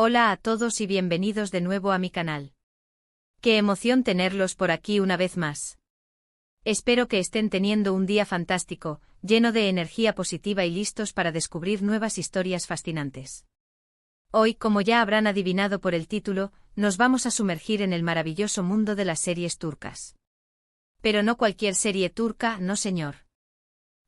Hola a todos y bienvenidos de nuevo a mi canal. Qué emoción tenerlos por aquí una vez más. Espero que estén teniendo un día fantástico, lleno de energía positiva y listos para descubrir nuevas historias fascinantes. Hoy, como ya habrán adivinado por el título, nos vamos a sumergir en el maravilloso mundo de las series turcas. Pero no cualquier serie turca, no señor.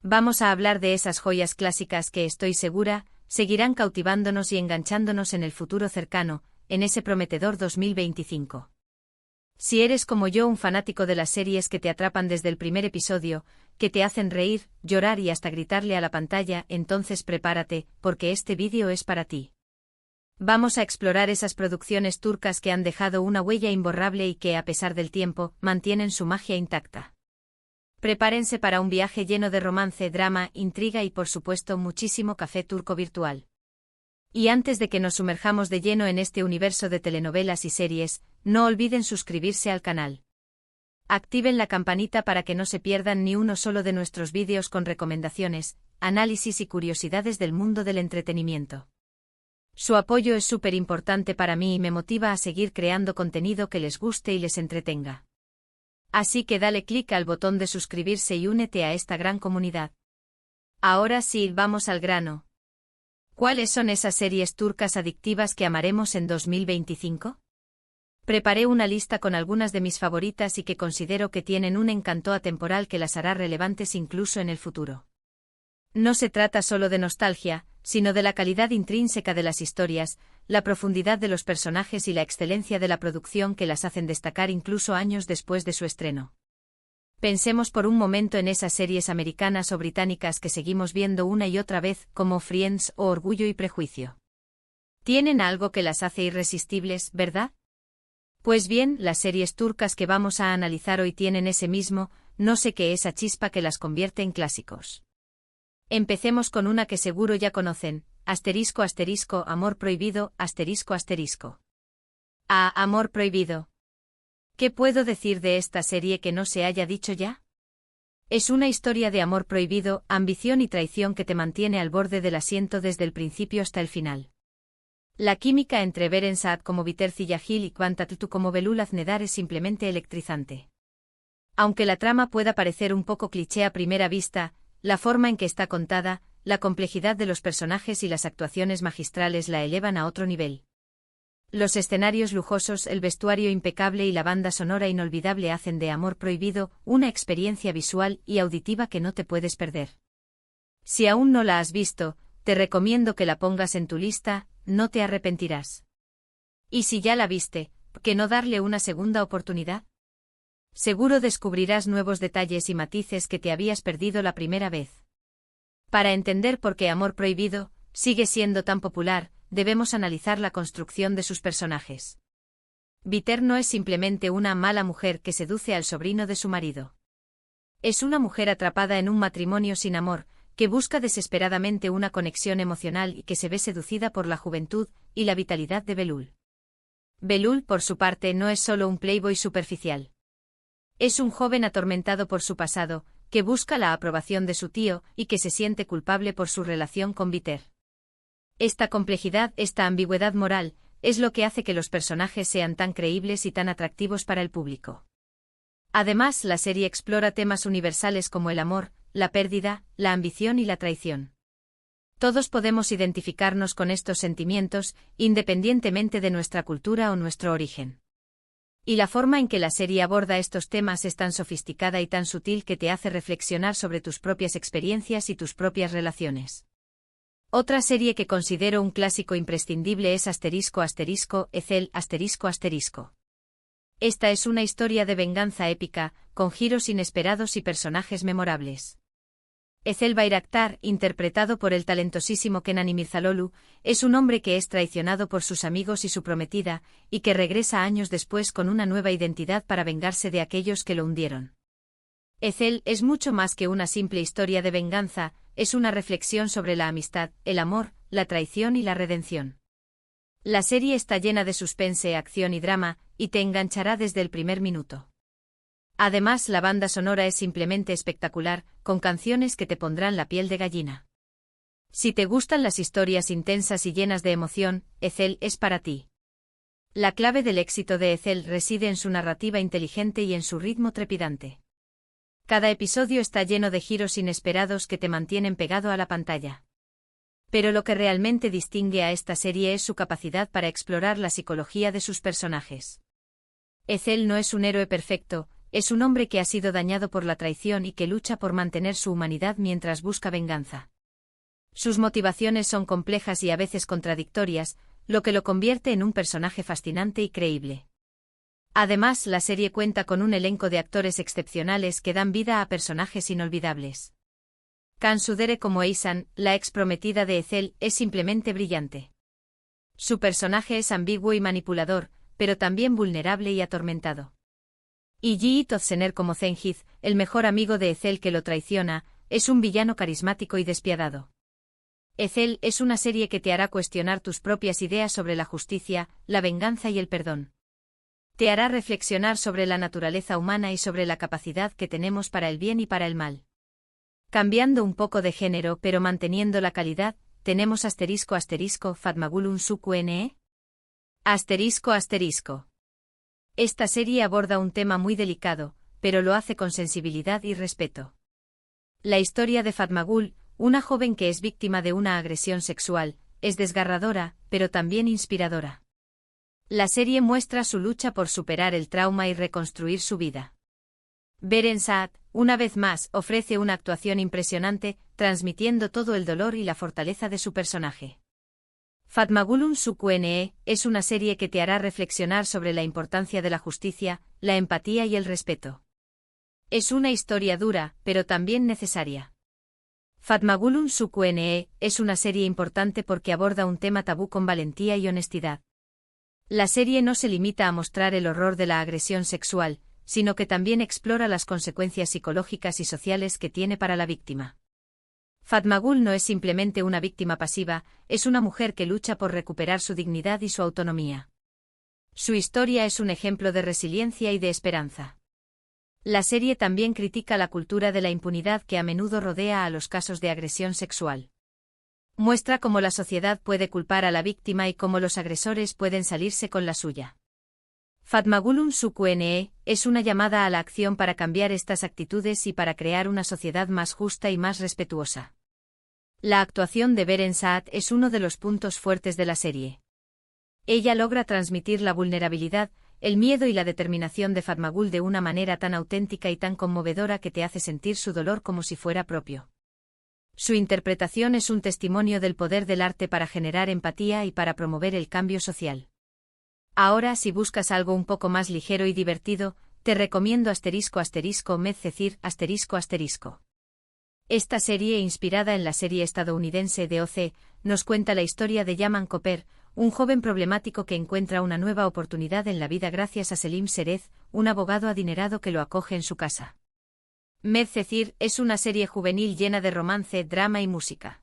Vamos a hablar de esas joyas clásicas que estoy segura seguirán cautivándonos y enganchándonos en el futuro cercano, en ese prometedor 2025. Si eres como yo un fanático de las series que te atrapan desde el primer episodio, que te hacen reír, llorar y hasta gritarle a la pantalla, entonces prepárate, porque este vídeo es para ti. Vamos a explorar esas producciones turcas que han dejado una huella imborrable y que, a pesar del tiempo, mantienen su magia intacta. Prepárense para un viaje lleno de romance, drama, intriga y por supuesto muchísimo café turco virtual. Y antes de que nos sumerjamos de lleno en este universo de telenovelas y series, no olviden suscribirse al canal. Activen la campanita para que no se pierdan ni uno solo de nuestros vídeos con recomendaciones, análisis y curiosidades del mundo del entretenimiento. Su apoyo es súper importante para mí y me motiva a seguir creando contenido que les guste y les entretenga. Así que dale clic al botón de suscribirse y únete a esta gran comunidad. Ahora sí, vamos al grano. ¿Cuáles son esas series turcas adictivas que amaremos en 2025? Preparé una lista con algunas de mis favoritas y que considero que tienen un encanto atemporal que las hará relevantes incluso en el futuro. No se trata solo de nostalgia, sino de la calidad intrínseca de las historias, la profundidad de los personajes y la excelencia de la producción que las hacen destacar incluso años después de su estreno. Pensemos por un momento en esas series americanas o británicas que seguimos viendo una y otra vez, como Friends o Orgullo y Prejuicio. Tienen algo que las hace irresistibles, ¿verdad? Pues bien, las series turcas que vamos a analizar hoy tienen ese mismo, no sé qué, esa chispa que las convierte en clásicos. Empecemos con una que seguro ya conocen, ***, Amor Prohibido, ***. Amor Prohibido. ¿Qué puedo decir de esta serie que no se haya dicho ya? Es una historia de amor prohibido, ambición y traición que te mantiene al borde del asiento desde el principio hasta el final. La química entre Beren Saat como Biter Ziyagil y Kwan Tatlıtuğ como Belül Aznedar es simplemente electrizante. Aunque la trama pueda parecer un poco cliché a primera vista, la forma en que está contada, la complejidad de los personajes y las actuaciones magistrales la elevan a otro nivel. Los escenarios lujosos, el vestuario impecable y la banda sonora inolvidable hacen de Amor Prohibido una experiencia visual y auditiva que no te puedes perder. Si aún no la has visto, te recomiendo que la pongas en tu lista, no te arrepentirás. Y si ya la viste, ¿por qué no darle una segunda oportunidad? Seguro descubrirás nuevos detalles y matices que te habías perdido la primera vez. Para entender por qué Amor Prohibido sigue siendo tan popular, debemos analizar la construcción de sus personajes. Biter no es simplemente una mala mujer que seduce al sobrino de su marido. Es una mujer atrapada en un matrimonio sin amor, que busca desesperadamente una conexión emocional y que se ve seducida por la juventud y la vitalidad de Belül. Belül, por su parte, no es solo un playboy superficial. Es un joven atormentado por su pasado, que busca la aprobación de su tío y que se siente culpable por su relación con Biter. Esta complejidad, esta ambigüedad moral, es lo que hace que los personajes sean tan creíbles y tan atractivos para el público. Además, la serie explora temas universales como el amor, la pérdida, la ambición y la traición. Todos podemos identificarnos con estos sentimientos, independientemente de nuestra cultura o nuestro origen. Y la forma en que la serie aborda estos temas es tan sofisticada y tan sutil que te hace reflexionar sobre tus propias experiencias y tus propias relaciones. Otra serie que considero un clásico imprescindible es ***, Ezel****. Esta es una historia de venganza épica, con giros inesperados y personajes memorables. Ezel Bayraktar, interpretado por el talentosísimo Kenan İmirzalıoğlu, es un hombre que es traicionado por sus amigos y su prometida, y que regresa años después con una nueva identidad para vengarse de aquellos que lo hundieron. Ezel es mucho más que una simple historia de venganza, es una reflexión sobre la amistad, el amor, la traición y la redención. La serie está llena de suspense, acción y drama, y te enganchará desde el primer minuto. Además, la banda sonora es simplemente espectacular, con canciones que te pondrán la piel de gallina. Si te gustan las historias intensas y llenas de emoción, Ethel es para ti. La clave del éxito de Ethel reside en su narrativa inteligente y en su ritmo trepidante. Cada episodio está lleno de giros inesperados que te mantienen pegado a la pantalla. Pero lo que realmente distingue a esta serie es su capacidad para explorar la psicología de sus personajes. Ethel no es un héroe perfecto, es un hombre que ha sido dañado por la traición y que lucha por mantener su humanidad mientras busca venganza. Sus motivaciones son complejas y a veces contradictorias, lo que lo convierte en un personaje fascinante y creíble. Además, la serie cuenta con un elenco de actores excepcionales que dan vida a personajes inolvidables. Kansudere como Eisan, la ex prometida de Ethel, es simplemente brillante. Su personaje es ambiguo y manipulador, pero también vulnerable y atormentado. Y Yi Tozsener como Zenhith, el mejor amigo de Ethel que lo traiciona, es un villano carismático y despiadado. Ethel es una serie que te hará cuestionar tus propias ideas sobre la justicia, la venganza y el perdón. Te hará reflexionar sobre la naturaleza humana y sobre la capacidad que tenemos para el bien y para el mal. Cambiando un poco de género pero manteniendo la calidad, tenemos **Fatmagul Unsuku Ne? **. Esta serie aborda un tema muy delicado, pero lo hace con sensibilidad y respeto. La historia de Fatmagul, una joven que es víctima de una agresión sexual, es desgarradora, pero también inspiradora. La serie muestra su lucha por superar el trauma y reconstruir su vida. Beren Saat, una vez más, ofrece una actuación impresionante, transmitiendo todo el dolor y la fortaleza de su personaje. Fatmagul Unsuku Ne es una serie que te hará reflexionar sobre la importancia de la justicia, la empatía y el respeto. Es una historia dura, pero también necesaria. Fatmagul Unsuku Ne es una serie importante porque aborda un tema tabú con valentía y honestidad. La serie no se limita a mostrar el horror de la agresión sexual, sino que también explora las consecuencias psicológicas y sociales que tiene para la víctima. Fatmagul no es simplemente una víctima pasiva, es una mujer que lucha por recuperar su dignidad y su autonomía. Su historia es un ejemplo de resiliencia y de esperanza. La serie también critica la cultura de la impunidad que a menudo rodea a los casos de agresión sexual. Muestra cómo la sociedad puede culpar a la víctima y cómo los agresores pueden salirse con la suya. Fatmagul Unsuku Ne es una llamada a la acción para cambiar estas actitudes y para crear una sociedad más justa y más respetuosa. La actuación de Beren Saat es uno de los puntos fuertes de la serie. Ella logra transmitir la vulnerabilidad, el miedo y la determinación de Fatmagul de una manera tan auténtica y tan conmovedora que te hace sentir su dolor como si fuera propio. Su interpretación es un testimonio del poder del arte para generar empatía y para promover el cambio social. Ahora, si buscas algo un poco más ligero y divertido, te recomiendo **Medcezir**. Esta serie, inspirada en la serie estadounidense de OC, nos cuenta la historia de Yaman Koper, un joven problemático que encuentra una nueva oportunidad en la vida gracias a Selim Serez, un abogado adinerado que lo acoge en su casa. Medcezir es una serie juvenil llena de romance, drama y música.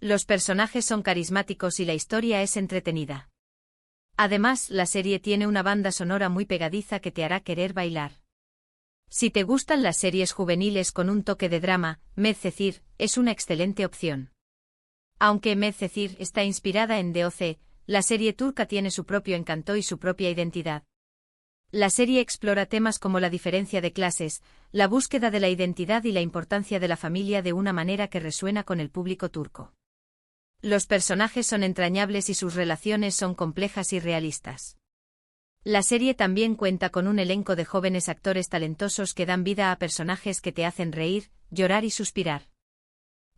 Los personajes son carismáticos y la historia es entretenida. Además, la serie tiene una banda sonora muy pegadiza que te hará querer bailar. Si te gustan las series juveniles con un toque de drama, Medcezir es una excelente opción. Aunque Medcezir está inspirada en DOC, la serie turca tiene su propio encanto y su propia identidad. La serie explora temas como la diferencia de clases, la búsqueda de la identidad y la importancia de la familia de una manera que resuena con el público turco. Los personajes son entrañables y sus relaciones son complejas y realistas. La serie también cuenta con un elenco de jóvenes actores talentosos que dan vida a personajes que te hacen reír, llorar y suspirar.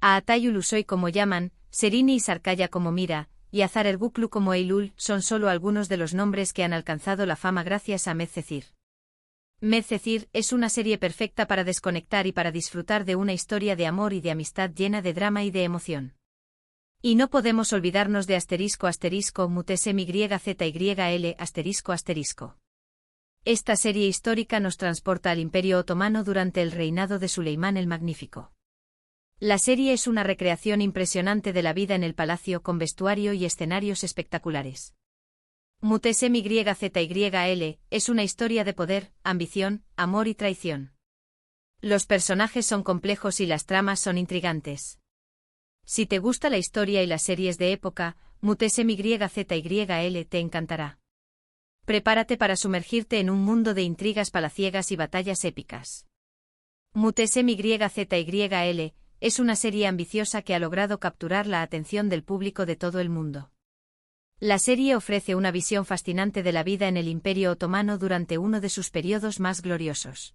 A Atay Ulusoy como Yaman, Serini y Sarkaya como Mira, y Azar Erguklu como Eylul son solo algunos de los nombres que han alcanzado la fama gracias a Medcezir. Medcezir es una serie perfecta para desconectar y para disfrutar de una historia de amor y de amistad llena de drama y de emoción. Y no podemos olvidarnos de **MYZYL**. Esta serie histórica nos transporta al Imperio Otomano durante el reinado de Suleimán el Magnífico. La serie es una recreación impresionante de la vida en el palacio con vestuario y escenarios espectaculares. **MYZYL es una historia de poder, ambición, amor y traición. Los personajes son complejos y las tramas son intrigantes. Si te gusta la historia y las series de época, Mutese MYZYL te encantará. Prepárate para sumergirte en un mundo de intrigas palaciegas y batallas épicas. Mutese MYZYL es una serie ambiciosa que ha logrado capturar la atención del público de todo el mundo. La serie ofrece una visión fascinante de la vida en el Imperio Otomano durante uno de sus periodos más gloriosos.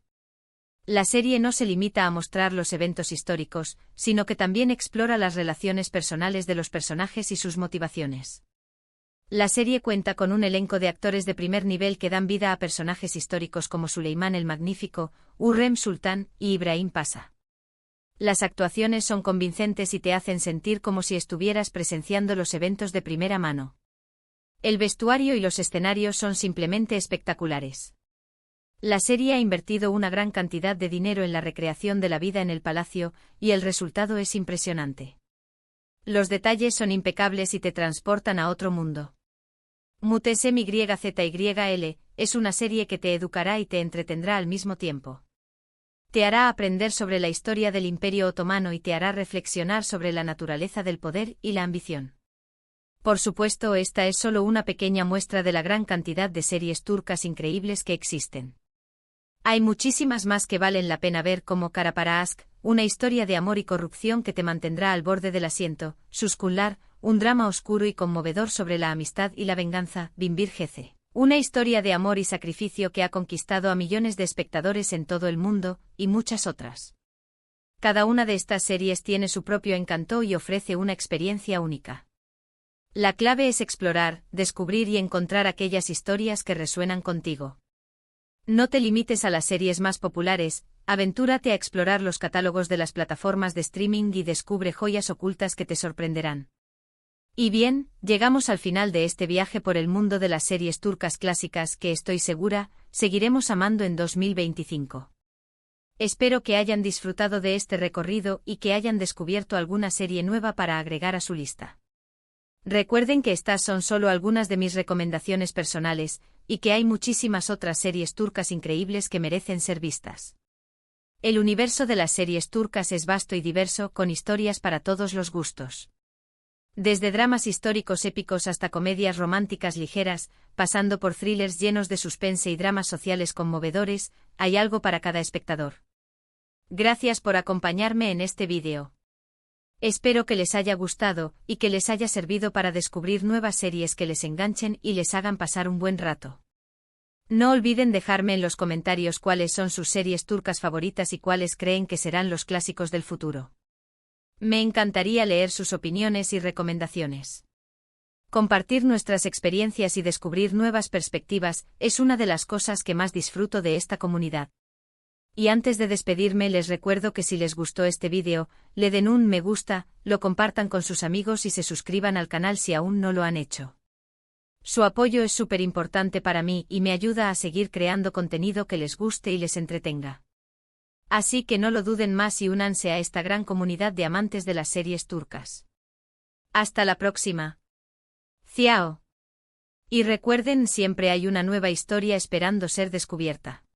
La serie no se limita a mostrar los eventos históricos, sino que también explora las relaciones personales de los personajes y sus motivaciones. La serie cuenta con un elenco de actores de primer nivel que dan vida a personajes históricos como Suleimán el Magnífico, Hurrem Sultán y Ibrahim Pasha. Las actuaciones son convincentes y te hacen sentir como si estuvieras presenciando los eventos de primera mano. El vestuario y los escenarios son simplemente espectaculares. La serie ha invertido una gran cantidad de dinero en la recreación de la vida en el palacio, y el resultado es impresionante. Los detalles son impecables y te transportan a otro mundo. Mutese MYZYL es una serie que te educará y te entretendrá al mismo tiempo. Te hará aprender sobre la historia del Imperio Otomano y te hará reflexionar sobre la naturaleza del poder y la ambición. Por supuesto, esta es solo una pequeña muestra de la gran cantidad de series turcas increíbles que existen. Hay muchísimas más que valen la pena ver, como Kara Para Aşk, una historia de amor y corrupción que te mantendrá al borde del asiento, Suskunlar, un drama oscuro y conmovedor sobre la amistad y la venganza, Binbir Gece, una historia de amor y sacrificio que ha conquistado a millones de espectadores en todo el mundo, y muchas otras. Cada una de estas series tiene su propio encanto y ofrece una experiencia única. La clave es explorar, descubrir y encontrar aquellas historias que resuenan contigo. No te limites a las series más populares, aventúrate a explorar los catálogos de las plataformas de streaming y descubre joyas ocultas que te sorprenderán. Y bien, llegamos al final de este viaje por el mundo de las series turcas clásicas que estoy segura, seguiremos amando en 2025. Espero que hayan disfrutado de este recorrido y que hayan descubierto alguna serie nueva para agregar a su lista. Recuerden que estas son solo algunas de mis recomendaciones personales, y que hay muchísimas otras series turcas increíbles que merecen ser vistas. El universo de las series turcas es vasto y diverso, con historias para todos los gustos. Desde dramas históricos épicos hasta comedias románticas ligeras, pasando por thrillers llenos de suspense y dramas sociales conmovedores, hay algo para cada espectador. Gracias por acompañarme en este vídeo. Espero que les haya gustado y que les haya servido para descubrir nuevas series que les enganchen y les hagan pasar un buen rato. No olviden dejarme en los comentarios cuáles son sus series turcas favoritas y cuáles creen que serán los clásicos del futuro. Me encantaría leer sus opiniones y recomendaciones. Compartir nuestras experiencias y descubrir nuevas perspectivas es una de las cosas que más disfruto de esta comunidad. Y antes de despedirme les recuerdo que si les gustó este vídeo, le den un me gusta, lo compartan con sus amigos y se suscriban al canal si aún no lo han hecho. Su apoyo es súper importante para mí y me ayuda a seguir creando contenido que les guste y les entretenga. Así que no lo duden más y únanse a esta gran comunidad de amantes de las series turcas. Hasta la próxima. Ciao. Y recuerden, siempre hay una nueva historia esperando ser descubierta.